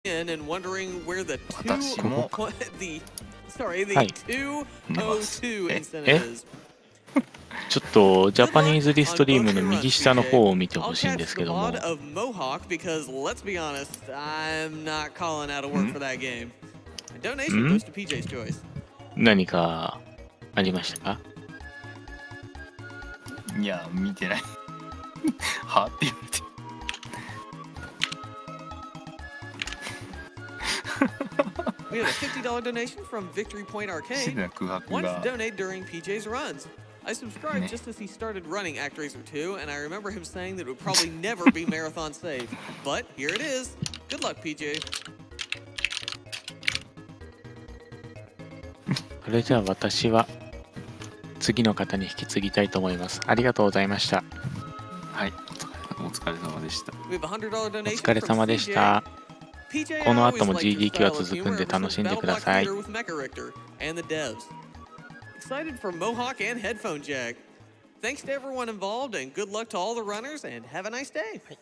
in and wondering where the 私も the sorry, the はい。 202 incentive is. ちょっとジャパニーズリストリームの右下の方を見てほ I'll しいん catch です the けども、 mod of Mohawk because let's be honest, I'm not calling out of work for that game. Donation goes to PJ's choice. 何かありましたか？いや見てないはって言われてWe have a $50 donation from Victory Point 失礼 Arcade. な空白 Wanted が to donate during PJ's runs. I subscribed just as he started running ActRaiser 2, and I remember him saying that it would probably never be marathon safe. But here it is. Good luck, PJ. それじゃあ私は次の方に引き継ぎたいと思います。ありがとうございました。はいお疲れ様でした。 We have a $100お donation 疲れ from 様でした。 PJ. この後も I always liked your GDQ は style of 続くん humor で ever 楽しん since でください。 Battle Block Theater with Mecha Richter and the devs. Excited for Mohawk and Headphone Jack. Thanks to everyone involved and good luck to all the runners and have a nice day. はい、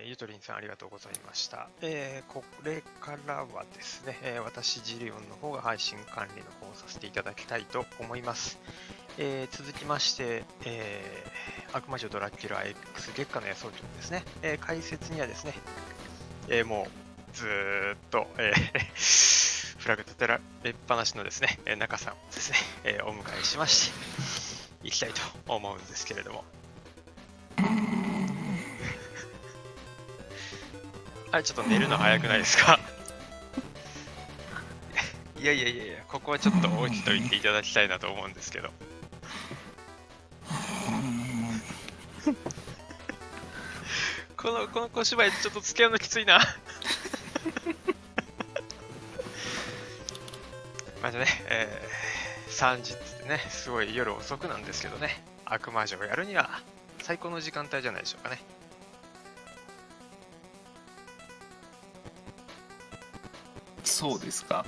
ゆとりんさんありがとうございました。これからはですね、私ジリオンの方が配信管理の方をさせていただきたいと思います。続きまして、悪魔城ドラキュラ X 月下の夜想曲ですね。解説にはですね、もうずーっと、フラグ立てられっぱなしのですね、中さんをですね、お迎えしましていきたいと思うんですけれども。あれちょっと寝るの早くないですか？いや、ここはちょっと置いといていただきたいなと思うんですけど。この小芝居ちょっと付き合うのきついな。またね、3時ってね、すごい夜遅くなんですけどね、悪魔城をやるには最高の時間帯じゃないでしょうかね。そうですか。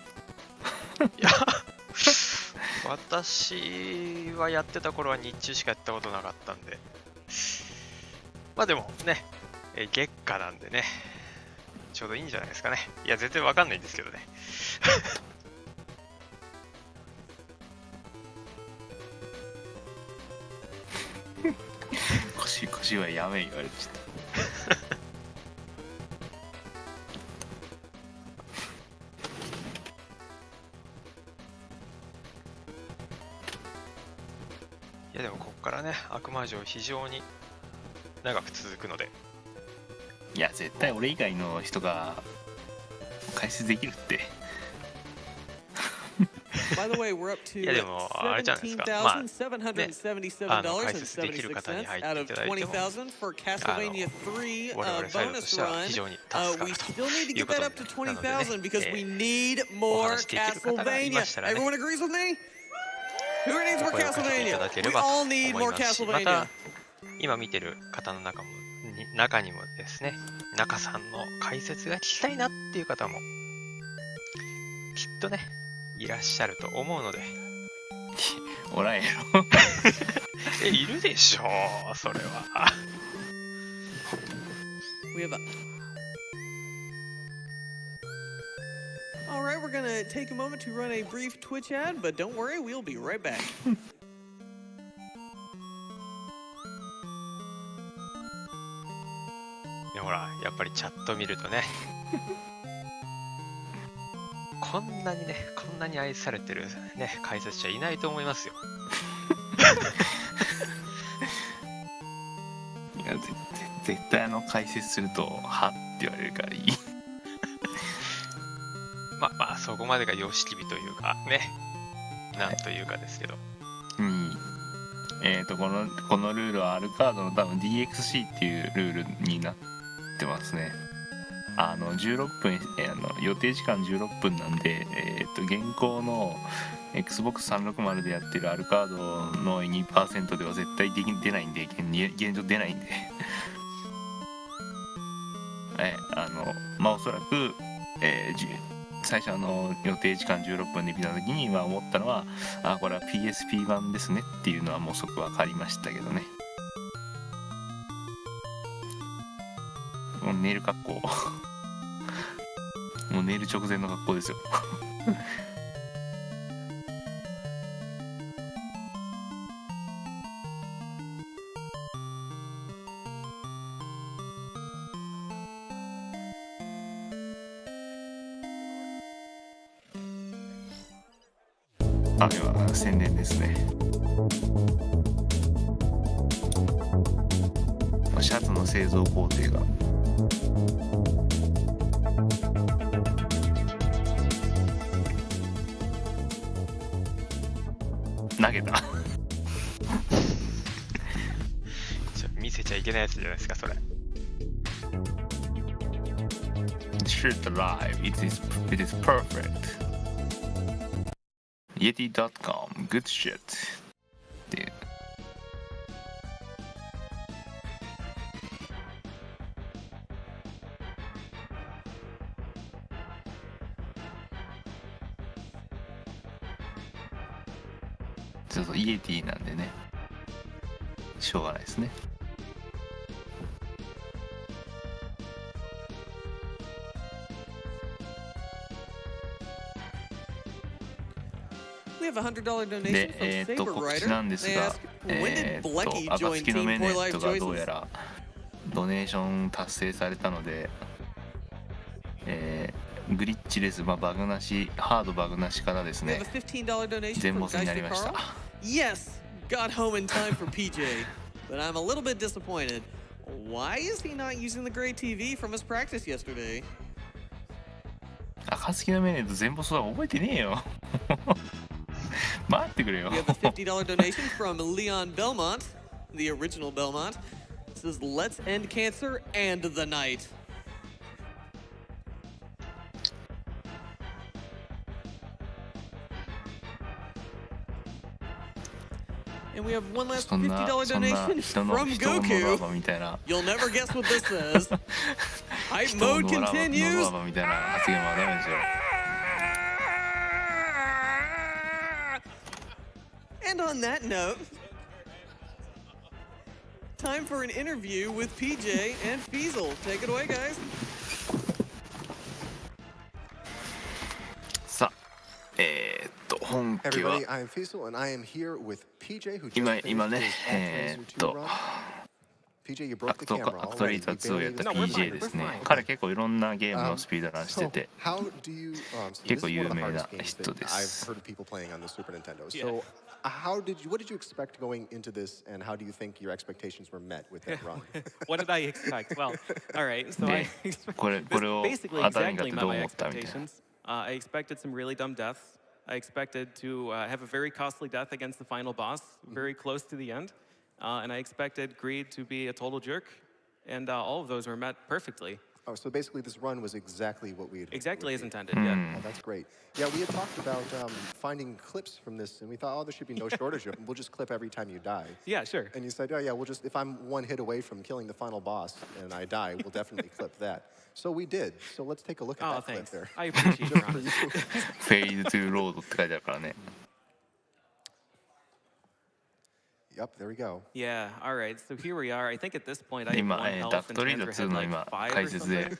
いや、私はやってた頃は日中しかやったことなかったんで、まあでもね、月下なんでね、ちょうどいいんじゃないですかね。いや、全然わかんないんですけどね。腰はやめ言われちゃった。いやでもここからね、悪魔城非常に長く続くので。いや絶対俺以外の人が解説できるって。いやでもあれじゃないですか。まあね、解説できる方に入っていただいても、我々サイドとしては非常に助かるということなので、ね、お話しできる方がいましたらね、お声をかけていただければと思いますし、また今見てる方の中にもですね、中さんの解説が聞きたいなっていう方もきっとねいらっしゃると思うので。おらんやろ。いるでしょう、それは。Alright, we're gonna take a moment to run a brief Twitch ad, but don't worry, we'll be right back. ね、ほら、やっぱりチャット見るとね、こんなに愛されてるね、解説者いないと思いますよ。いや絶対解説するとはって言われるからいい。まあそこまでが様式美というかね、なんというかですけど。このルールはアルカードの多分 DXC っていうルールになってますね。16分、予定時間16分なんで、現行の Xbox360 でやってるアルカードの 2% では絶対出ないんで、現状出ないんでおそらく、最初予定時間16分で見た時に思ったのは、これは PSP 版ですねっていうのはもう即分かりましたけどね。寝る格好もう寝る直前の格好ですよ。雨は宣伝ですね。シャツの製造工程が投げた見せちゃいけないやつじゃないですかそれ。Shirt alive, it is perfect. Yeti.com, good shit. っていう。ちょっとイエティなんでね、しょうがないですね。We have a $100 donation で、 from Saber 告知 Rider. なんです They が ask, when did Blecky join 暁の Team メネ For ッ Life トがどうや Choices? らドネーション達成されたので、グリッチレス、バグなし、ハードバグなしからです We have ね、 a $15 donation 全 from ボスになり Geister ました。 Carl. Yes, got home in time for PJ, but I'm a little bit disappointed. Why is he not using the gray TV from his practice yesterday? 暁のメネット全ボスは覚えてねえよ。待ってくれよ。 We have a $50 donation from Leon Belmont, the original Belmont. It says, let's end cancer and the night. And we have one last そんな $50 人の donation 人の from ラ Goku. バみたいな You'll never guess what this says. Hype 人 mode のラ continues. バみたいな発言はダメですよ。 And on that note, time for an interview with PJ and Feasel. Take it away, guys. さあ、本家は Everybody, I'm Feasel, and I am here with PJ, who just 今 finished ね his Actraiser 2 run. PJ, you ア broke ク the ト camera アクトリー already. タ We 2をや barely った even- PJ ですね。彼結構いろんなゲームのスピードランしてて、 So, how do you, so this 結構 is 有 one of the 名な hardest games 人 that で I've す。 heard of people playing on the Super Nintendo. So, what did you expect going into this, and how do you think your expectations were met with that run? What did I expect? Well, all right. So で I これ this を basically 当たりにかっ exactly て met どう my 思ったみたいな。 expectations. I expected some really dumb deaths. I expected to have a very costly death against the final boss, very close to the end. And I expected Greed to be a total jerk. And all of those were met perfectly. Oh, so basically, this run was exactly what we had. Exactly as would be. intended, yeah. Oh, that's great. Yeah, we had talked about finding clips from this, and we thought, oh, there should be no shortage of them. We'll just clip every time you die. Yeah, sure. And you said, oh, yeah, we'll just, if I'm one hit away from killing the final boss and I die, we'll definitely clip that. So we did. So let's take a look at Oh, that clip thanks. there. I appreciate your honesty. フェイドトゥーロードって書いてあるからね。 Yep, there we go. Yeah, all right. So here we are. I think at this point I have 今、 one health ダク and トリード Tanzer 2 had の like 今 5 解 or 説で something.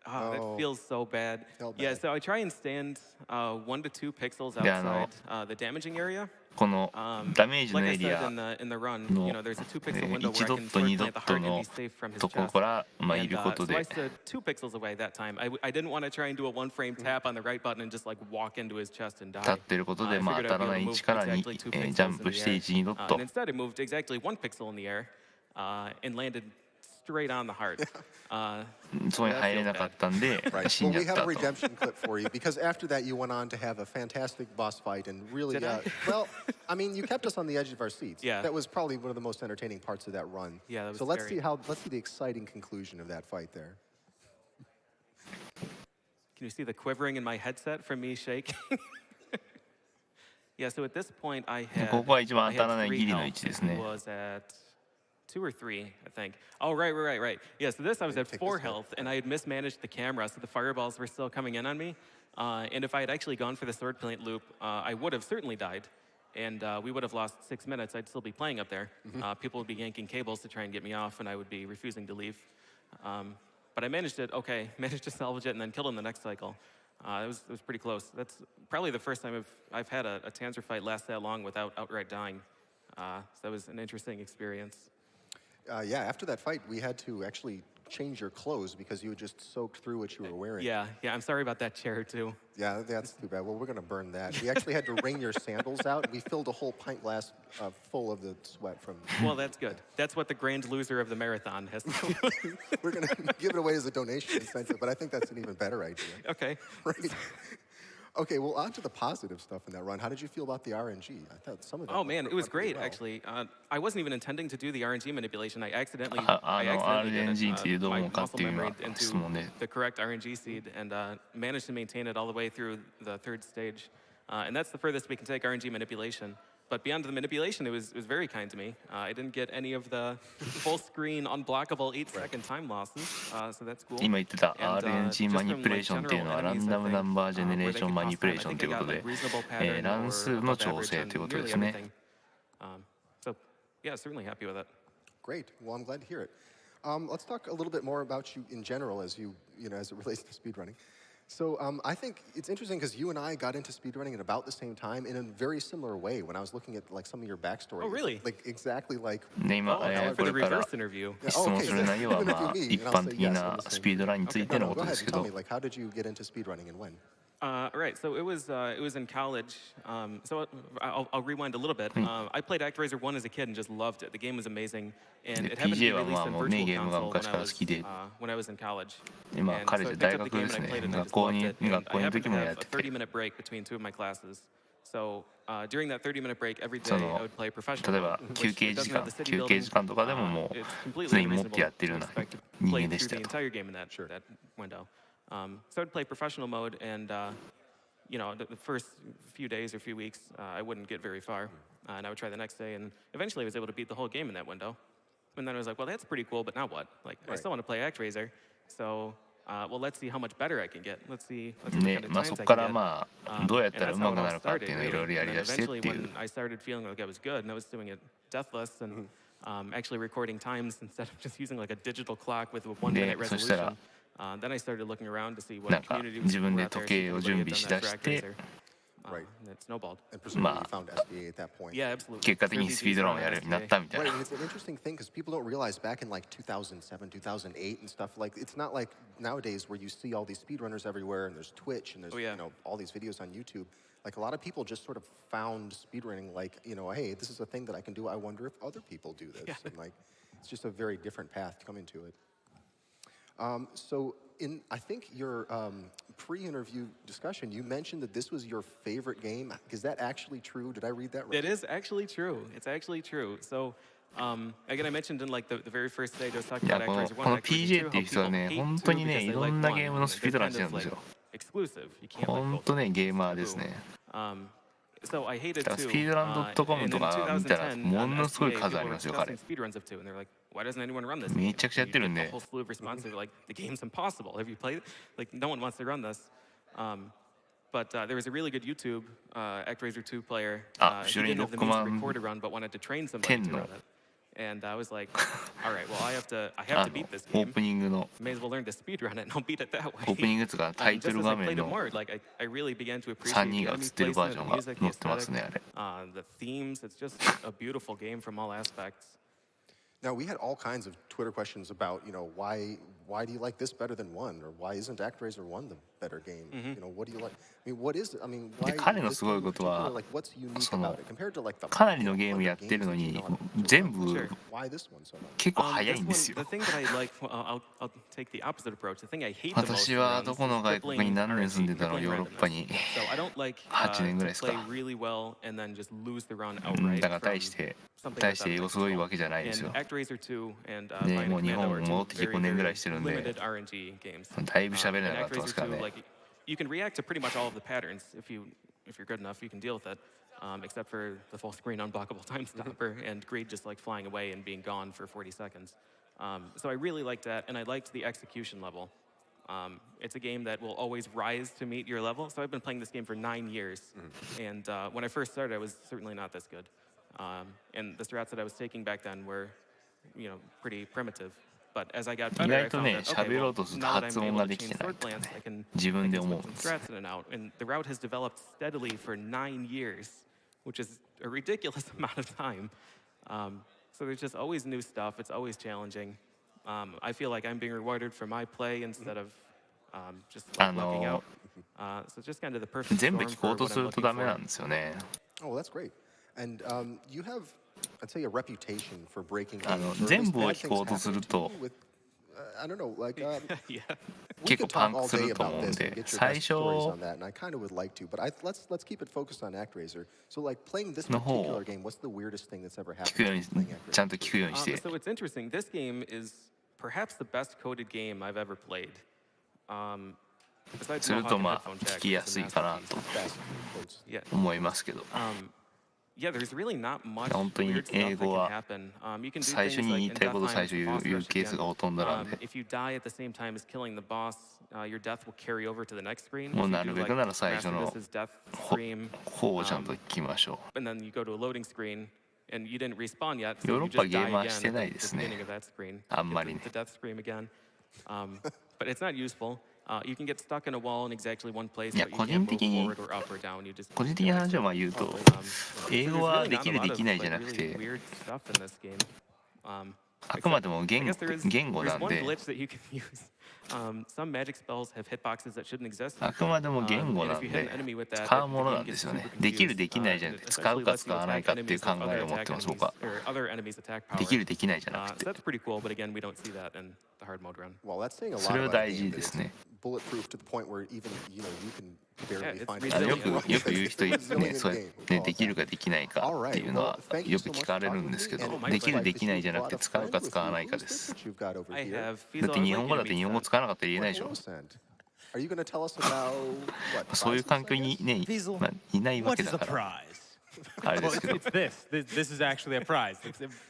Oh, that Oh. feels so bad. Felt Yeah, bad. so I try and stand 1 to 2 pixels Yeah, outside the damaging area. この Um, ダメージの like I エリ said ア in the run, の you know, there's a 2 pixel window 1 where ド I ッ can ト sword 2ド plant the ット heart and の be safe from his とこ chest. からい And, ること so で I stood 2 pixels away that time. I didn't want to try and do a 1-frame tap on the right button and just like walk into his chest and 立っ die. てること I で、まあ、 figured 当 I'd た be ら able ない to 位置 move からに exactly 2ジ pixels ャン in プ the して air. 1、2ドッ And ト instead it moved exactly 1 pixel in the air and landed straight on the heart. そこに入れなかったんで Right. 死 Well, んじゃ we っ have た a と。 redemption clip for you because after that you went on to have a fantastic boss fight and really, Did I? well, I mean, you kept us on the edge of our seats. Yeah. That was probably one of the most entertaining parts of that run. Yeah, that was so let's scary. see the exciting conclusion of that fight there. Can you see the quivering in my headset from me shaking? Yeah, so at this point I had, ここが一番 I 当たら had ない 3 ギリの位 health. 置です He ね。 was at 2 or 3, I think. Oh, right. Yeah, so this I was at Take 4 this health, and I had mismanaged the camera, so the fireballs were still coming in on me. And if I had actually gone for the sword plant loop, I would have certainly died. And we would have lost 6 minutes. I'd still be playing up there. People would be yanking cables to try and get me off, and I would be refusing to leave. but I managed it. Okay, managed to salvage it and then killed him the next cycle. It was pretty close. That's probably the first time I've had a Tanzer fight last that long without outright dying. So that was an interesting experience. Yeah, after that fight, we had to actually change your clothes because you had just soaked through what you were wearing. Yeah, I'm sorry about that chair too. Yeah, that's too bad. Well, we're going to burn that. We actually had to wring your sandals out. We filled a whole pint glass full of the sweat from... Well, that's good. That's what the grand loser of the marathon has to do. We're going to give it away as a donation incentive, but I think that's an even better idea. Okay. Right. Okay, well, on to the positive stuff in that run. How did you feel about the RNG? I thought some of that... Oh, man, it was great, well. actually. I wasn't even intending to do the RNG manipulation. I accidentally RNG っていうどう my 思うかっ muscle ていうよう memory な質問 into で the correct RNG seed and managed to maintain it all the way through the third stage. And that's the furthest we can take RNG manipulation. But beyond the manipulation, it was very kind to me. I didn't get any of the full screen, unblockable 8-second time losses, so that's cool. 今言ってた And, RNG マニピュレーションっていうのはランダムナンバージェネレーションマニピュレーションということで、乱数の調整ということですね。So, yeah, certainly happy with it. Great. Well, I'm glad to hear it. Let's talk a little bit more about you in general as as it relates to speedrunning. So I think it's interesting because you and I got into speedrunning at about the same time in a very similar way when I was looking at like some of your backstory. Oh, really? Like exactly like... で今、For こ the れから reverse interview. 質問する内容はまあ一般的なスピードランについての No, こ go とで ahead すけ and tell ど me, like, how did you get into speedrunning and when? Right, so it was in college. So I'll rewind a little bit. I played ActRaiser 1 as a kid and just loved it. The game was amazing, and it happened to be PJ は released まあ on もうね Virtual ゲームが Console 昔から好きで when I was in college. 今 And 彼 so 女 I 大 picked up 学 the game です and I ね played it and I 学 just 校 loved に it. And 学校 I の happened 時 to もや have っ a てて 30-minute break between 2 of my classes. So during that 30-minute break, every day その I would play professional 例えば mode, 休 which 憩 doesn't 時 have 間 the city 休憩 building. 時間とかでもも It's う completely 常に持っ reasonable てやってるよう to な expect to 人 play 間で through した the entire game in that window. So I'd play professional mode, and the first few days or few weeks, I wouldn't get very far, and I would try the next day, and eventually I was able to beat the whole game in that window. And then I was like, well, that's pretty cool, but now what? Like, I still want to play ActRaiser, so well, let's see how much better I can get. Let's see what ね kind of まあそ times こ I か can ら get. まあどうやったら And う that's ま how く it な all るかってい started, うのをいろい really. ろや And り then だしてって eventually いう when I started feeling like I was good, and I was doing it deathless and actually recording times instead of just using like a digital clock with a 1-minute でそしたら resolution. Then I started looking around to see なん what か community 自 was 分 were で out there, 時 see 計 if を anybody 準 had 備 done し that だ for して ActRaiser. Right. And it snowballed. And presumably you found SBA at that point. Yeah, absolutely. 結果的にスピードランをやるようになったみたい Right, な and it's an interesting thing because people don't realize back in like 2007, 2008 and stuff, like it's not like nowadays where you see all these speedrunners everywhere and there's Twitch and there's Oh, yeah. all these videos on YouTube. Like a lot of people just sort of found speedrunning like, hey, this is a thing that I can do. I wonder if other people do this. Yeah. And like, it's just a very different path coming to it. So I think your pre-interview discussion, you mentioned that this was your favorite game. Is that actually true? Did I read that right? It is actually true. It's actually true. So, again, I mentioned in like the very first stage I was talking いや about この ActRaiser 1, この ActRaiser 2, PJ っていう人は how ね people 本 hate 当 two にね because い they ろ like んな one, ゲームの and スピー they're ドラン kind してる of んです like よ exclusive. You can't like 本 both 当 of ね them. ゲーマーですね So I hated だから two. スピードラン .com And と in か見たら 2010, も on のすごい SBA, 数あ people り were ますよ彼 discussing speedruns of two, and they're like, why doesn't anyone run this? めちゃくちゃやってるん And you で get a whole slew of responses. They're like, the game's impossible. Have you played it? Like, no one wants to run this. But there was a really good YouTube ActRaiser 2 player. あ He 後ろに didn't have the 6 means to 万 record a run, but wanted to train somebody to 10 run の it. And I was like, all right, well, I have to あ beat の this オ game. ープニングの May as well learn to speedrun it, and I'll beat it that オープニ way. ングとかタイト Just ル as 画 I 面 played it の more, like I really began to 3 appreciate 人 the が映 enemy ってるバー placement, ジョン the が music, 載 the ってますね aesthetic, あれ the themes. It's just a beautiful game from all aspects. Now, we had all kinds of Twitter questions about, why do you like this better than one? Or why isn't ActRaiser 1 the better game? What do you like? I mean, what is it? I mean, why で彼の this すごい game in ことは particular? Like, what's unique その about it compared to like the かなりのゲーム other やってるの games that you に know how to do 全部 Sure. Why this one so much? 結構早い This ん one, ですよ the thing that I like, I'll take the opposite approach. The thing I hate the most 私 in は runs どこの is 外国に crippling 何年住んで RNG, たの crippling ヨーロッパに So I don't like 8年ぐらい to ですか play really well and then just lose the run outright だから from 大して something 大 that's して out 英 of 語 my すごい control. わけじゃないです And よ ActRaiser 2 and ね Finding もう日 Commando 本 are 戻 two ってきて very, 5年ぐらい very してるんで limited RNG games. だいぶ喋れ And なかったです ActRaiser から 2, ね like, you can react to pretty much all of the patterns if you're good enough. You can deal with it, except for the full screen unblockable time stopper and Greed just like flying away and being gone for 40 seconds. So I really liked that, and I liked the execution level. It's a game that will always rise to meet your level. So I've been playing this game for 9 years, and when I first started, I was certainly not this good. And the strats that I was taking back then were, pretty primitive. But as I got 意 better, I 外と found ね that okay, 喋ろ well, うとすると now that 発 I'm 音 able が to でき chain てない sword とか plants, ね I can 自分で I can 思う slip ん some ですよ strats in and out. And the route has developed steadily for 9 years, which is a ridiculous amount of time. So there's just always new stuff. It's always challenging. I feel like I'm being rewarded for my play instead of just like lucking out. So just kind of the perfect 全部 storm 聞こ for うと what す I'm ると looking ダメ for. なんですよね Oh, well, that's great. And you have, I'd say, a reputation for breaking あの games, or at 全 least 部を bad 聞こ things うとする happening to と you with, I don't know, like, Yeah. we 結構 could パン talk ク all す day ると about 思うん this で and get your 最 best stories 初 on that, and I kind of would like to, but let's keep it focused on ActRaiser. So, like, playing this の方 particular game, what's the weirdest thing that's ever 聞く happened よう to に you playing ActRaiser? ちゃんと聞くようにして So it's interesting. This game is perhaps the best coded game I've ever played. Besides する Mohawk と and まあ Headphone 聞 Jack, き which や is す a いかな masterpiece. と Best quotes. Yeah. 思いますけど Yeah, there's really not much 本当に weird stuff that 英語 can は happen. You can do 最 things 初に言 like い in たい Death こと Time 最初 and 言う Boss 言う Rush ケース again. がほとんどなんで If you die at the same time as killing the boss, your death will carry over to the next screen. もう If な you る do べ like くなら最初 Master の This is Death ほ Scream, 方をちゃんと聞きましょ and then you go to a loading screen, and you didn't respawn yet, ヨー so ロ you ッパ just ゲ die ーマー again して at ない the ですね beginning of that screen. あんまり Hit ね the death scream again. But it's not useful. You can get stuck in a wall in exactly one place, いや but you 個 can't 人 move 的に forward or up or down. You just 個人的な話をまあ言うと So 英 there's 語は really で not き a る lot で of きないじゃ like なく really て weird stuff in this game. あくまでも I 言 guess there is 言語 there's なん one で glitch that you can use. Some magic spells have hitboxes that shouldn't exist. あくまでも言語 And な if ん you hit で an enemy with that, 使う the ものな game んで gets すよね super できる confused. できないじゃなく It て使う essentially か lets you 使わない attack かっていう enemies 考 with え other を持って attack ます僕 enemies は or other enemies' attack で power. きるできないじゃなく So て that's pretty cool, but again, we don't see that in the hard mode run. Well, that's saying a そ lot れは about 大 a 事 game で that す it's ね bulletproof to the point where even, you can barely it's find あ it. の resilient. よく言う人いるね Resilient そうや game. ねできるかできないか All ってい right. うの Well, は thank you よ so く much 聞かれ for る talking んです with け me. ど And できる looks で like きないじゃ you've なくて brought a 使う friend か with 使わ you. ないか Who's で this す that you've got over I here? have だって Fiesel, 日 I'd 本語 like だ you って to 日 meet 本語 them. 使わなかったら言えない What でしょ Rose sent? Are you going to tell us about what? そういう prizes, 環境 I に guess? ね Fiesel, まあいないわ What け is だ a から prize? あれで Well, すけど it's this. This is actually a prize.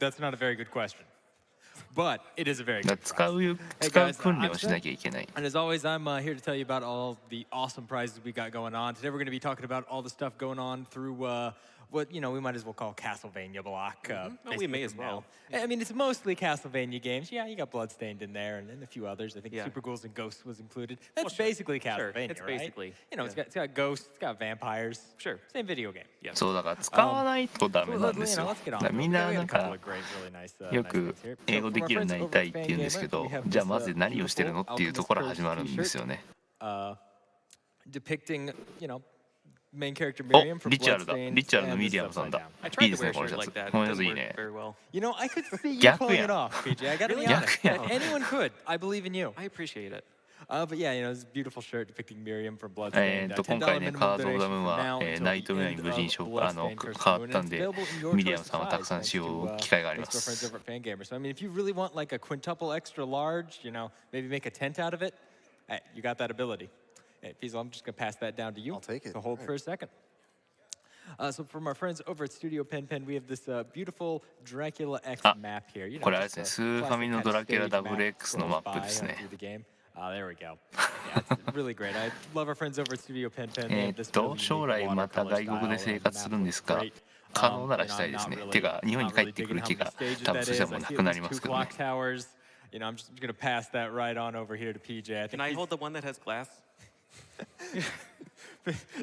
That's not a very good question. But it is a very だ good 使 prize. う使う訓練をしなきゃいけない And as always, I'm here to tell you about all the awesome prizes we got going on. Today we're going to be talking about all the stuff going on through what, we might as well call Castlevania block. Well, we may basically as from now. well. I mean, it's mostly Castlevania games. Yeah, you got Bloodstained in there and a few others. I think Yeah. Super Ghouls and Ghosts was included. That's sure. basically Sure, Castlevania, it's right? basically, It's yeah. got ghosts, it's got vampires. Sure. Same video game. Yeah. そうだから使わないとダメなんですよ Let's get だ on. からみん We な got な a ん couple か of great, really nice, よ nice く ones here. 英語 So で from きるよう our にな friends り over たい at って言うんですけ Fangamer, ど we have じゃあ this, まず何をしてるの beautiful っていうところから始まるんですよね depicting, main character お Miriam from リチャードだ Bloodstained リチャードの and ミ the リアムさん Upside だ Down. I い tried いで to すね wear この a シ shirt ャ like ツ that. この It シャツいい didn't ね work very well. I could see you逆 pulling やん it off, PJ. I gotta be Really? honest. 逆やん Anyone could. I believe in you. I appreciate it. But yeah, this beautiful shirt depicting Miriam from Bloodstained. 今回ね、カード・オブ・ザ・ムーンは、ナイトメアに無事に変わったんで、ミリアムさんはたくさん使用機会があります So I mean, if you really want like a quintuple extra large, maybe make a tent out of it, hey, you got that ability. Hey, Fiesel, I'm just gonna pass that down to you. I'll take it. So hold for a second. So from our friends over at Studio Pen Pen, we have this beautiful Dracula X あ map here. これあれですね、スーファミのドラキュラ WX のマップですね There we go. Yeah, it's really great. I love our friends over at Studio Pen Pen. They have this really unique 将来また watercolor 外国で style, 生活するんですが and the map looks great. 可能ならしたいですねてか日本に帰ってくる気が多分そしたらもうなくなりますけどね Towers. I'm just gonna pass that right on over here to PJ. Can I hold the one that has glass?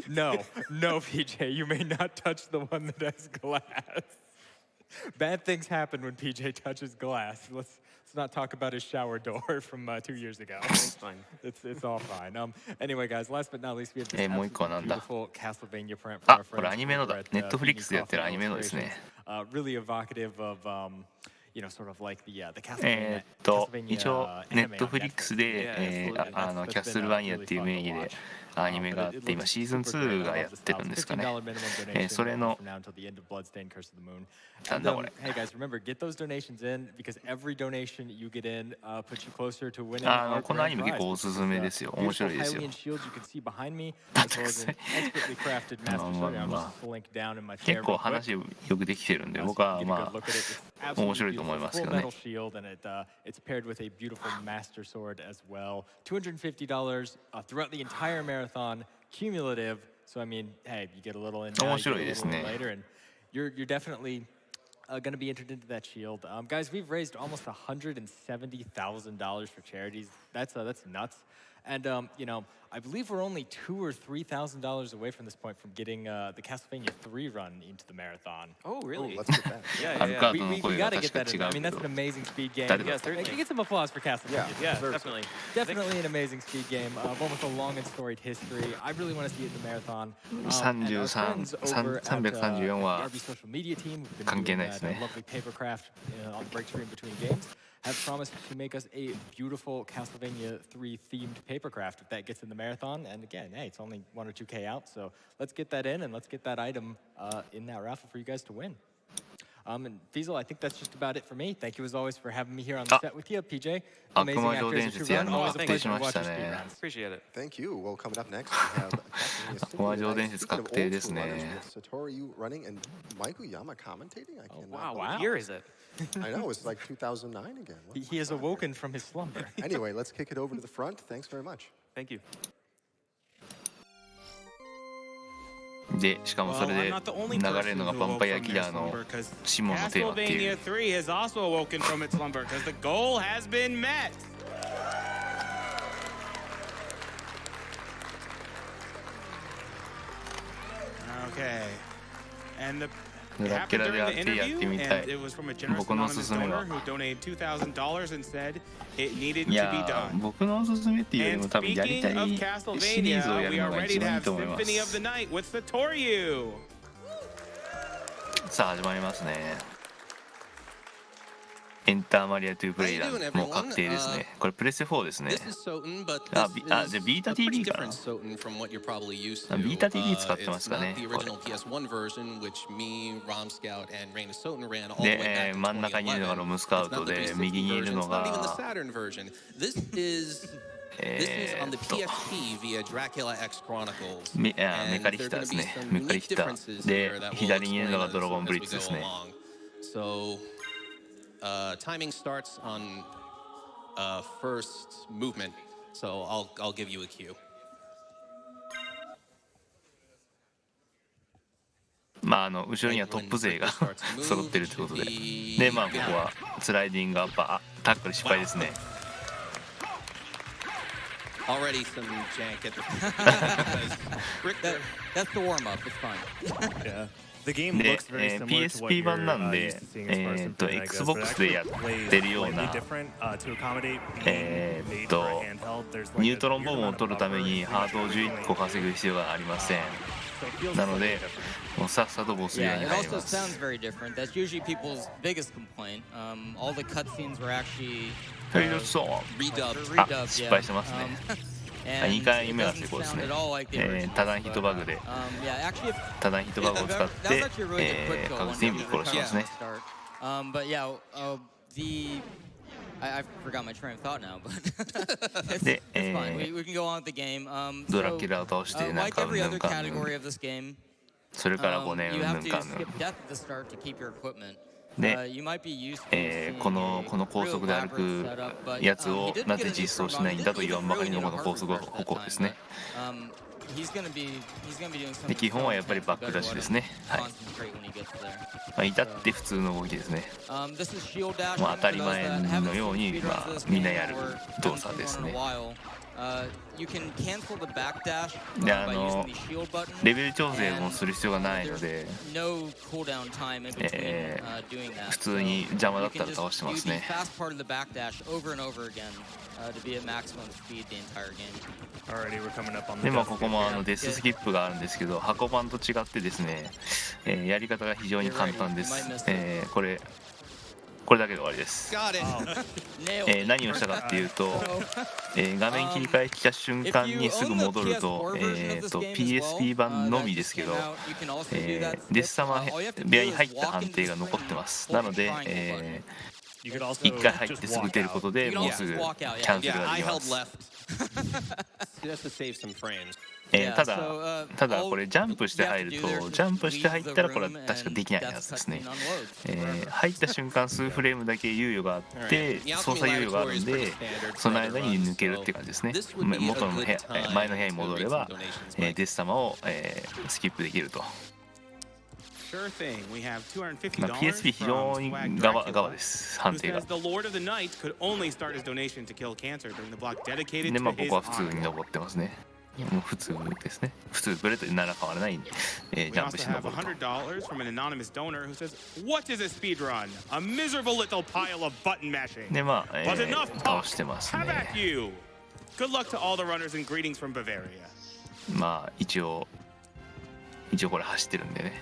No, PJ. You may not touch the one that has glass. Bad things happen when PJ touches glass. Let's not talk about his shower door from 2 years ago. It's fine. It's all fine. Anyway, guys, last but not least, we have this もう一個はなんだ beautiful Castlevania print あ from our これ friends アニメの over だ at, ネットフリックスでやってるアニメのですね Really evocative of sort of like the Castlevania. 一応ネットフリックスで Yeah, absolutely. キャッスルバニアっていう名義でアニメがあって今シーズン2がやってるんですかねそれのなんだこれ Hey guys, remember, get those donations in because every donation you get in puts you closer to winning このアニメ結構おすすめですよ面白いですよ Hylian shields you can see behind me as well as an expertly crafted master sword. I'll just link down in my 結 chair 構 real quick. 話よくできてるんで僕はまあ面白いと思いますけどね Full metal shield, and it's paired with a beautiful master sword as well. $250 throughout the entire marathon, cumulative. So I mean, hey, you get a little in now, you get a little in later, and you're definitely going to be entered into that shield. Guys, we've raised almost $170,000 for charities. That's nuts. And you know, I believe we're only $2,000 or $3,000 away from this point from getting the Castlevania 3 run into the marathon. Oh, really? Let's get that. Yeah. We got to get that in there. I mean, that's an amazing speed game. Yeah, certainly. Can you get some applause for Castlevania? Yeah, definitely. Definitely an amazing speed game. One with a long and storied history. I really want to see it in the marathon. 334は RB social media team, who've been 関係 doing ないです that ね。 lovely papercraft on the break stream between games, have promised to make us a beautiful Castlevania 3 themed papercraft if that gets in the marathon. And again, hey, it's only 1 or 2K out, so let's get that in and let's get that item in that raffle for you guys to win. And Diesel, I think that's just about it for me. Thank you as always for having me here on the set with you, PJ. Amazing 悪魔城 actors 伝 that 説 you や run. るの Always 確 a 定 pleasure し to まし watch た your ね。 speedruns. Appreciate it. Thank you. Well, coming up next, we have Castlevania 悪魔城伝説 Speaking of 確定です old school runners, ね。 with Satoryu running and Maikuyama commentating. I cannot Wow, believe what year is it? it. I know, it's like 2009 again. What He has awoken from his slumber. Anyway, let's kick it over to the front. Thanks very much. Thank you. でしかもそれ Well, で I'm not the only 流れ person るのが who ヴァン woke パイア from キ their ラーの slumber, 'cause シモンのテーマってい Castlevania う 3 has also awoken from its slumber because the goal has been met. Okay. And the ドラキュ happened ラ during で the やって interview, みた and い it was from a generous 僕のおす anonymous すめ donor は who donated $2,000 and said it needed い to be や done. 僕のおすすめっていうより And も多分やりた speaking of いシリーズを Castlevania, や we る are のが ready 一 to 番いい have と思いま Symphony of す the Night with Satoryu. さあ始まりますねエンターマリア2プレイヤーもう確定ですねこれプレステ4ですね This is Soten, but あ this じゃあ is ビータ a pretty TV かな different Soten from what you're probably used to. ビータ TV 使ってま It's すか not ね the これ original PS1 version, which me, Rom Scout, and Reina Soten ran all the way で back to 真ん中にいるのがロムスカウ 2011. It's ト not the で 360右にいる version, の it's not even the が Saturn version. This is on the PSP via Dracula X Chronicles. メ And カリ there ヒ are タ going で to す be ね some メカリ unique ヒタ differences で here that we'll 左にいるの explain が as ドラゴンブリッ we ツで go すね along. So, timing starts on first movement. So I'll give you a cue. まあ後ろにはトップ勢が揃ってるということででまあここはスライディングアッパータックル失敗ですね Already some jank at the That's the warm up. It's fine. Yeah. The game で looks very similar to what PSP you're 版なん used で to seeing as far as Symphony, I guess, but Xbox it でや actually ってる plays よう slightly な different to accommodate being made for a handheld. There's like ニュ a ートロンボ weird ーンを amount 取 of るため buffer に in ハートを between 11個稼ぐ必要がありません So it feels なの slightly で different. もうさっさとボスゲー Yeah, に it 入り also ます sounds very different. That's usually people's biggest complaint. All the cutscenes were actually フェイルソーン redubbed. あ失敗してますね And 2回 it 目は doesn't 成功ですね sound at all like the original. 多段ヒットバグで Yeah, actually, 多段ヒットバグを使っ that て was actually a really good quick kill. 確実にぶっ殺しますね But yeah, I forgot my train of thought now, but it's, で it's fine. We can go on with the game. ドラキュラを倒してなん Like かうん every ぬん other かんぬん category of this game, それから5年 you うんぬ have ん to かんぬん skip death at the start to keep your equipment. で You might be used to seeing この a 高速で real 歩 elaborate く setup, but やつ he を did な get ぜ a 実装 new しないんだと言わんばかりのこの really 高速 need a hardware 歩行ですね He's gonna be doing something で基本はやっぱりバックダッシュですねはい concentrate when he gets there. まあ至って普通の動きですね This is shield dash. もう当たり前のようにまあみんなやる動作ですね You can cancel the back dash で by using the shield button. レベル調整もする必要がないので No cooldown time in between doing that. 普通に邪魔だったら倒してますね You can just do the fast part of the back dash over and over again to be at maximum speed the entire game. Alrighty, we're coming up on the でも death ここもデススキップがあるんですけど箱版と違ってですねやり方が非常に簡単ですこれだけで終わりです Got it. 何をしたかっていうと画面切り替えした瞬間にすぐ戻るとPSP 版のみですけどデスサマー部屋に入った判定が残ってますなので1回入ってすぐ出ることでもうすぐキャンセルができます Just to save some frames. ただこれジャンプして入るとジャンプして入ったらこれは確かできないやつですね入った瞬間数フレームだけ猶予があって操作猶予があるんでその間に抜けるって感じですね元の部屋前の部屋に戻ればデス様をスキップできると Sure thing. We have PSP 非常に側です、判定が。 The Lord of the Night could only start his donation to kill cancer during the block dedicated で、 to まあ、こ his こは普通 honor. に登ってますね。もう普通ですね。普通ブレッドになら変わらない、ジ We ャンプ also して have 登ると。 $100 from an anonymous donor who says, "What is a speed run? A miserable little pile of button mashing." で、まあ、 But enough 倒 talk. してます How ね。 about you? Good luck to all the runners and greetings from Bavaria. まあ、一応これ走ってるんでね。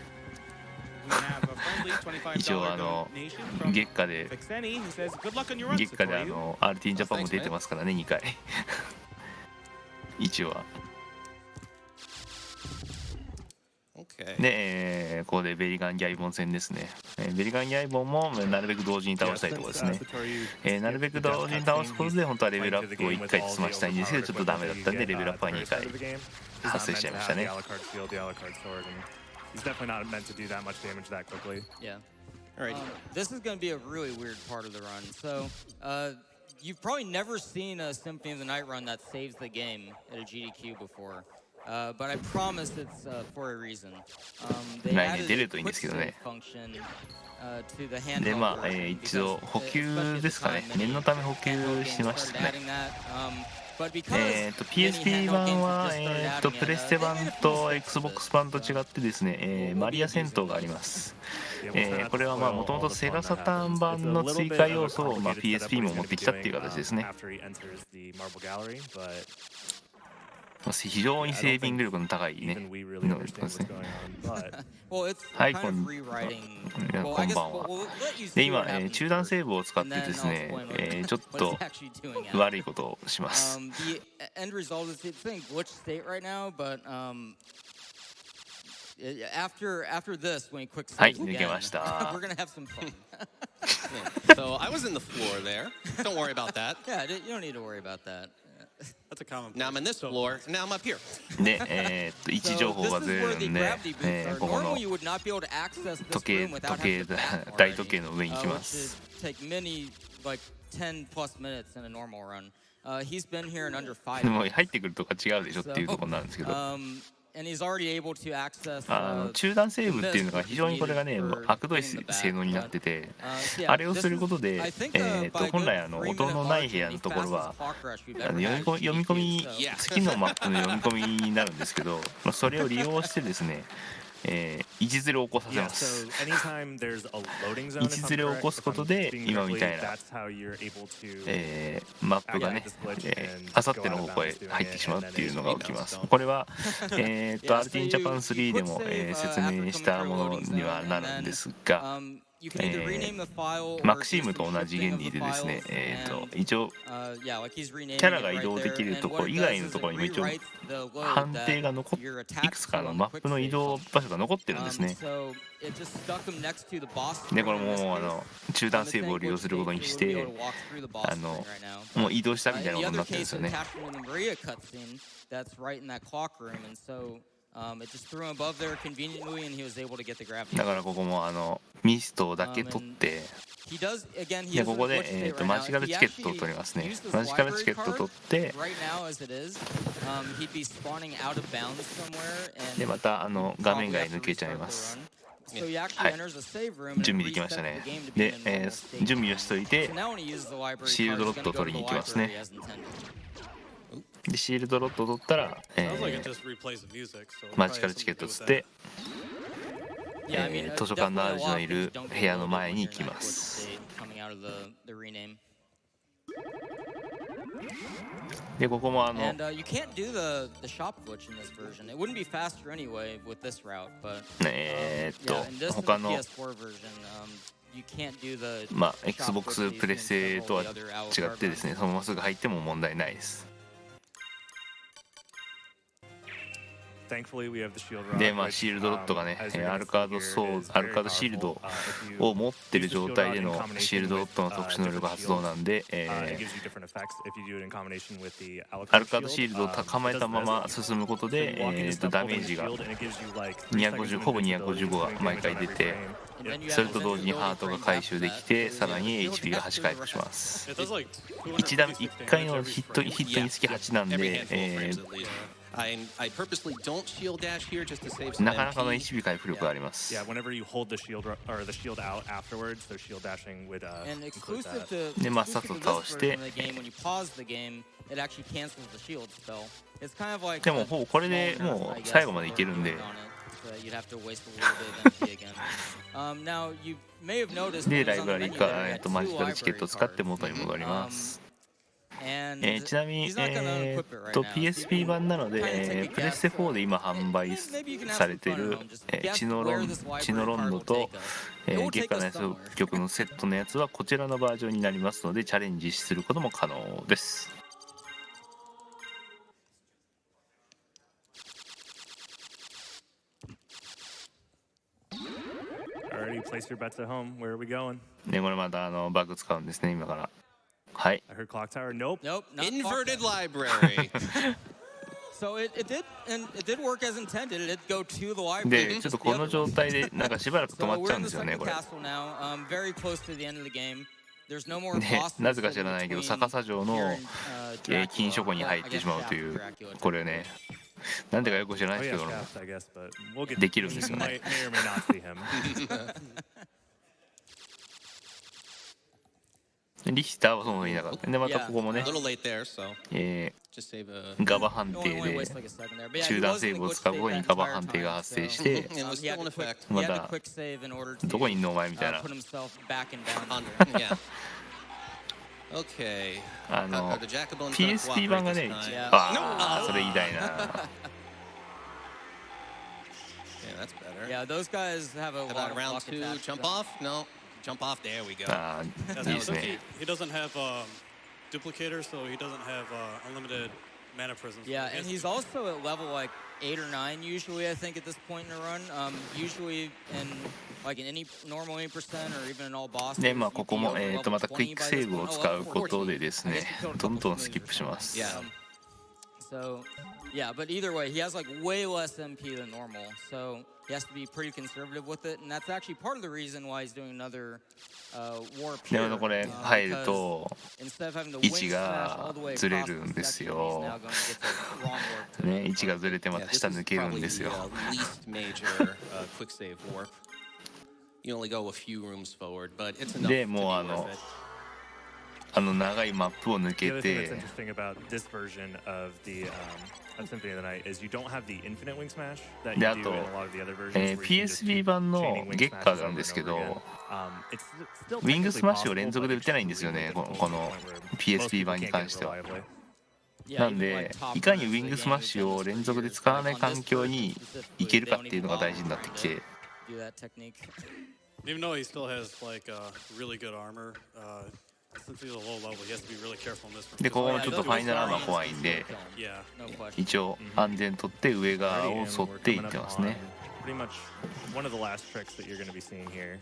We have a friendly $25一応donation from 月下で Fixeni who says, "Good luck on your run, 月下でSatoryu." RT ジャパンも出てますからね、2回。一応は。 Okay. で、ここでベリガン・ギャイボン戦ですね。ベリガン・ギャイボンもなるべく同時に倒したいところですね。なるべく同時に倒すことで本当はレベルアップを1回済ましたいんですけど、ちょっとダメだったんでレベルアップは2回発生しちゃいましたね。 He's definitely not meant to do that much damage that quickly. Yeah. All right. This is going to be a really weird part of the run. So, you've probably never seen a Symphony of the Night run that saves the game at a GDQ before. But I promise it's for a reason. They 前に added 出 a るといいんですけどね。 quick save function to the handheld で、まあ、 version 一度 because, 補給 especially at ですか the ね time,。念のため補 handheld 給し games まし started たね。 adding that. But because PSP many 版 handheld games は have just started adding it, プレステ版と XBOX 版と違ってですね、マリア戦闘があります。これはまあもともとセガサターン版の追加要素をまあ PSP も持ってきたっていう形ですね。非常にセービング力の高いね。はい、こんばんは。で、今、中断セーブを使ってですね、ちょっと悪いことをします。The end result is it's in glitch state right now, but after this, when he quick saves はい、 again, 抜けました。 we're gonna have some fun. So I was in the floor there. Don't worry about that. Yeah, you don't need to worry about that. That's a common. Now I'm in this floor. Now I'm up here. で、位置情報がずれるんで、ここの Normally, you would not be able to access this 時計 room without having to back 大時計の上に行きま which す。 should take many, like 10 plus minutes in a normal run. He's been here in under 5でも minutes. 入ってくるとか違うでしょっていうところなんですけど。 And he's already able to access 中断セーブっていうのが非常にこれがね、悪どい性能になってて、あれをすることで、本来音のない部屋のところは読み込み、次のマップの読み込みになるんですけど、それを利用してですね、位置ずれを起こさせます。位置ずれを起こすことで今みたいな、マップがね、あさっての方向へ入ってしまうっていうのが起きます。これは、RT Japan 3でも、説明したものにはなるんですが、マクシームと同じ原理でですね、一応キャラが移動できるところ以外のところにも一応判定がいくつかのマップの移動場所が残ってるんですね。で、これも中断セーブを利用することにしてもう移動したみたいなことになってるんですよね。だからここもミストだけ取って、でここで、マジカルチケットを取りますね。マジカルチケットを取って、でまた画面外抜けちゃいます。はい、準備できましたね。で、準備をしといてシールドロッドを取りに行きますね。でシールドロッドを取ったら、マジカルチケットをつって、図書館の主のいる部屋の前に行きます。でここも他のまあ XBOX プレステとは違ってですね、そのまますぐ入っても問題ないです。で、まあ、シールドロッドがね、アルカードシールドを持ってる状態でのシールドロッドの特殊能力発動なんで、アルカードシールドを構えたまま進むことで、ダメージが250ほぼ255が毎回出て、それと同時にハートが回収できて、さらに HP が8回復します。1回のヒットにつき8なんで、I purposely don't shield dash here just to save some なかなかの MP. HP 回復力があります。 Yeah, whenever you hold the shield or the shield out afterwards, so shield dashing would And include exclusive that. to で、まあ、 exclusive さっ to と this 倒して version of the game, when you pause the game, it actually cancels the shield spell. It's kind of like でも a ほぼこれで small も nerf, I う guess, 最後までいけるんで on it, so that you'd have to waste a little bit of MP again. Now you may have noticed で when ラ it イ was ブ on ラ the リー menu か、 there, you had マ two ジカルチケットを library 使って元 cards. に戻ります。 And ちなみに、he's not gonna equip it right now. PSP 版なので、プレステ4で今販売されている血のロンドと月下の夜想曲のセットのやつはこちらのバージョンになりますので、チャレンジすることも可能です。Alrighty, place your bets at home. Where are we going? ね、これまたバグ使うんですね、今から。はい。 I heard clock tower. Nope. Nope. Not Inverted clock tower. library. So it did work as intended. It did go to the library. で、ちょっとこの状態でなんかしばらく止ま So っちゃ we're うん in で the すよね、 second これ。 castle now. Very close to the end of the game. There's no more ね、 bosses なぜか知らないけど between 逆さ城の here and, Dracula. 禁書庫に入ってしまうというこれね、なんでかよく知らない Oh ですけ yeah, ど fast, I guess, but we'll get. できるんですよ You ね。 may or may not see him. リヒターはそのままいなかった。で、またここも A ね、 little late there, so just save a. ガバ判 It 定 only で wastes like a second there. But yeah, 中 he 断 was セー in ブを glitch 使う state 後に that ガバ entire 判定が time, 発生 so して、 It was he had still in to effect. he had to まだ quick save in order to どこにいんのお前みたいな put himself back in bounds. Yeah. Okay. あの Are the Jacobones gonna PSP 版が cooperate ね this time? ああそれ言いたいな Yeah, that's better. Yeah, those guys have a How lot about of round luck two? attached to Jump them. off? No. Jump off. There we go. ああいいですね He doesn't have duplicator, so he doesn't have unlimited mana prisms. Yeah, and he's also at level like 8 or 9 usually, I think, at this point in a run. Usually in like in any normal 8% or even in all bosses. でまあ you'd ここ be も over level またクイッ 20 ク by セ this ーブを point. 使うことでですねどんどんスキップします Yeah. So, yeah, but either way, he has like way less MP than normal, so he has to be pretty conservative with it, and that's actually part of the reason why he's doing another warp で here. またこれ入ると Instead of having to 位 wing 置 smash が all the way ずれ across るん the です section, he's よ now going to get the wrong warp to ね位置がずれてま Yeah, た this 下 is 抜けるん probably です the よ least major quick save warp. You only go a few rooms forward, but it's enough で to be もう worth it. 長いマップを抜 The け other thing て that's interesting about this version of the of Symphony of the Night is you don't have the infinite wing smash that で you あ do と in a lot of the other versions. where you can just PSP keep 版の chaining wing 月下 smashes なんですけ over and over ど again. It's still ウィング technically スマッシュを possible, 連続 but で打 it's てないんですよ really ね difficult こ to の the point where most PSP people 版に can't 関 get しては reliably. なんでいかにウィングスマッシュを連続で使わない環境に行けるかっていうのが大事になってきて do that technique. Even though he still has like really good armor, since he's a low level, he has to be really careful in this one. でここもちょっとファイナルアーマー怖いんで Yeah. No question. 一応安全取って上側を Alrighty, 沿 and っ we're てい coming って up ますね on pretty much one of the last tricks that you're going to be seeing here.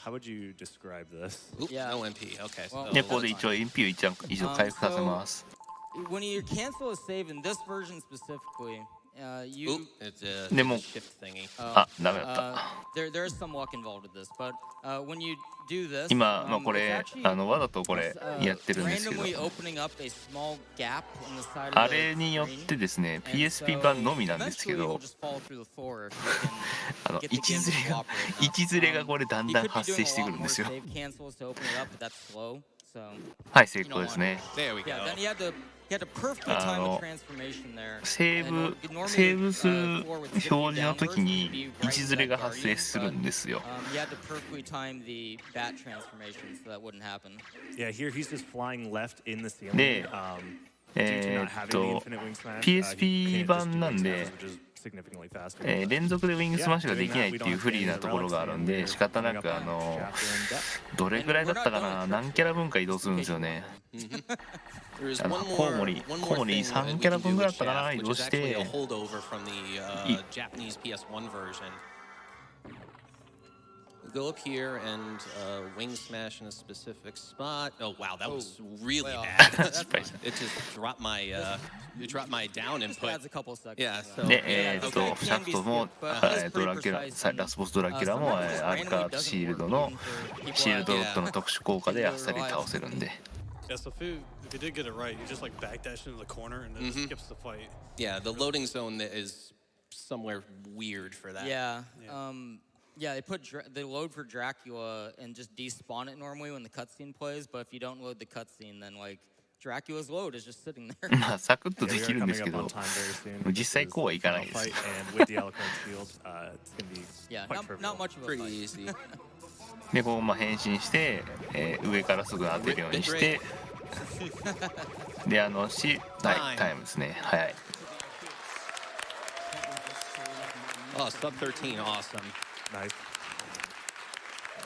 How would you describe this? Oop, Yeah. no MP. Okay. Well, So でここで一応 MP を一度回復させます When you cancel a save in this version specifically, you oop, it's a Demo. shift thingy. あダメだった there is some luck involved with this, but when you do this, 今まあこ it's れ actually わざとこれやってるんですけど randomly opening up a small gap in the side of あ the れによっ screen. てですね And PSP so 版のみなんですけ eventually ど you'll just fall through the floor if you can get the 位置 game ず to れが cooperate enough. 位置ずれがこれだん You だん could be 発 doing 生 a してく lot るん more ですよ save cancels to open it up, but that's slow. So はい成功ですね There we go. yeah, then you had to perfectly time the transformation there. セー And ブ normally, セーブする floor would zip you 表示の時 downwards に and be 位 right 置 in ずれ that が発生 guardian, するんですよ you had to perfectly time the bat transformation so that wouldn't happen. Yeah, here he's just flying left in the ceiling. で due to not having the infinite wing smash, PSP he can't just do 版なん wing で smashes, which is significantly faster. 連続でウィングスマッシュができないっていう不利なところがあるんで仕方なくどれぐらいだったかな何キャラ分か移動するんですよね There is コ one ウモリ more thing 3 we キャラ can 分 do ぐらい with だったかな Shaft, 移 which 動 is し actually て a holdover from the Japanese PS1 version. Go up here and wing smash in a specific spot. Oh wow, that was really well, bad. that's fine. It just dropped my down Just input. adds a couple seconds. Yeah. So で Yeah, シ okay. ャフトも But it is ドラキュ pretty ラ precise. ラスボスドラキュラもアルカードシールドのシールドロットの特殊効果であっさり倒せるんで Yeah, so if you did get it right, you just like backdash into the corner and then it skips the fight. Yeah, the loading zone is somewhere weird for that. Yeah. Yeah, they put they load for Dracula and just despawn it normally when the cutscene plays, but if you don't load the cutscene, then like Dracula's load is just sitting there. まあサクッとできるんですけど、実際こうはいかないです。Yeah, not much of a Pretty fight. easy. でこうまあ変身して、上からすぐ当てるようにして、でタイムですね。早い。Oh, sub 13, awesome. Nice.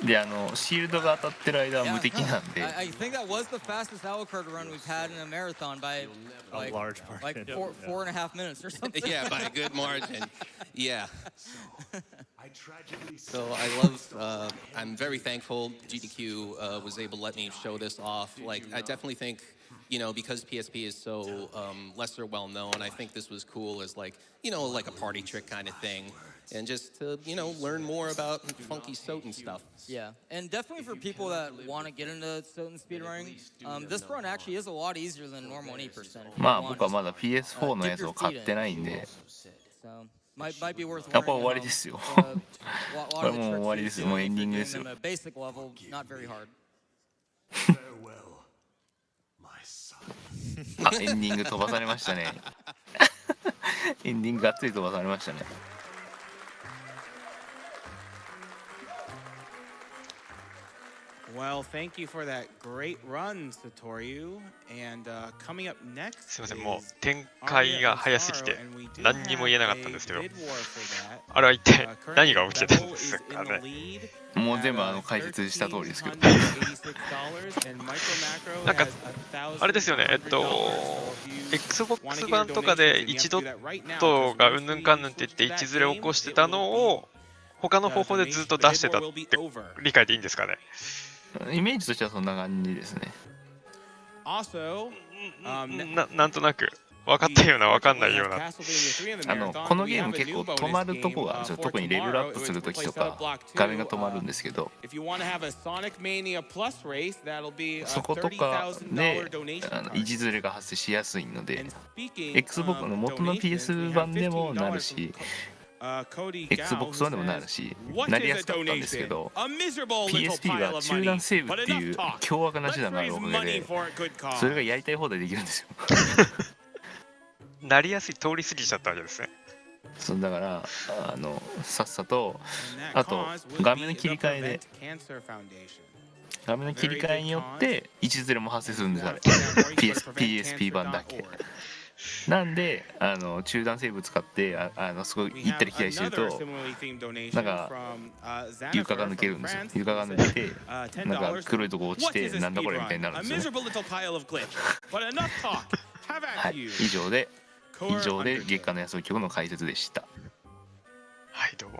でシールドが当たってる間は無敵なんで。I think that was the fastest Alucard run we've had in a marathon by like, like 4.5 minutes or something. Yeah, by a good margin. Yeah. So I love, I'm very thankful GDQ was able to let me show this off. Like, I definitely think, you know, because PSP is so lesser well known, I think this was cool as like, you know, like a party trick kind of thing. And just to, you know, learn more about funky Soten stuff. Yeah, and definitely for people that want to get into Soten speedrunning, this run actually is a lot easier than normal 8%. まあ僕はまだ PS4 のやつを買ってないんで。So, might be worth これ終わりですよ。これもう終わりですよ。もうエンディングですよ。Basic level, not very hard. あ、エンディング飛ばされましたね。エンディングがっつり飛ばされましたね。Well, thank you for that great run, Satoryu. And coming up next すみません、もう展開が早すぎて何にも言えなかったんですけど、あれは一体何が起きてたんですかね。もう全部解説した通りですけど。なんかあれですよね、Xbox 版とかで1ドットがうんぬんかんぬんって言って1ずれ起こしてたのを他の方法でずっと出してたって理解でいいんですかね。イメージとしてはそんな感じですね。なんとなく分かったような分かんないような。このゲーム結構止まるとこがあるんですよ。特にレベルアップするときとか画面が止まるんですけど、そことかで位置ずれが発生しやすいので、Xbox の元の PS 版でもなるし、Xbox 版でもなるし、なりやすかったんですけど、PSP が中断セーブっていう凶悪な手段があるおかげで、それがやりたい放題できるんですよ。なりやすい通り過ぎちゃったわけですね。そうだからさっさと、あと画面の切り替えで、画面の切り替えによって位置ずれも発生するんです、あれ。PSP 版だけ。なんで中断セーブ使ってすごい行ったり来たりしてるとなんか床が抜けるんですよ。床が抜けてなんか黒いとこ落ちてなんだこれみたいになるんですよね。はい、以上で月下の夜想曲の解説でした。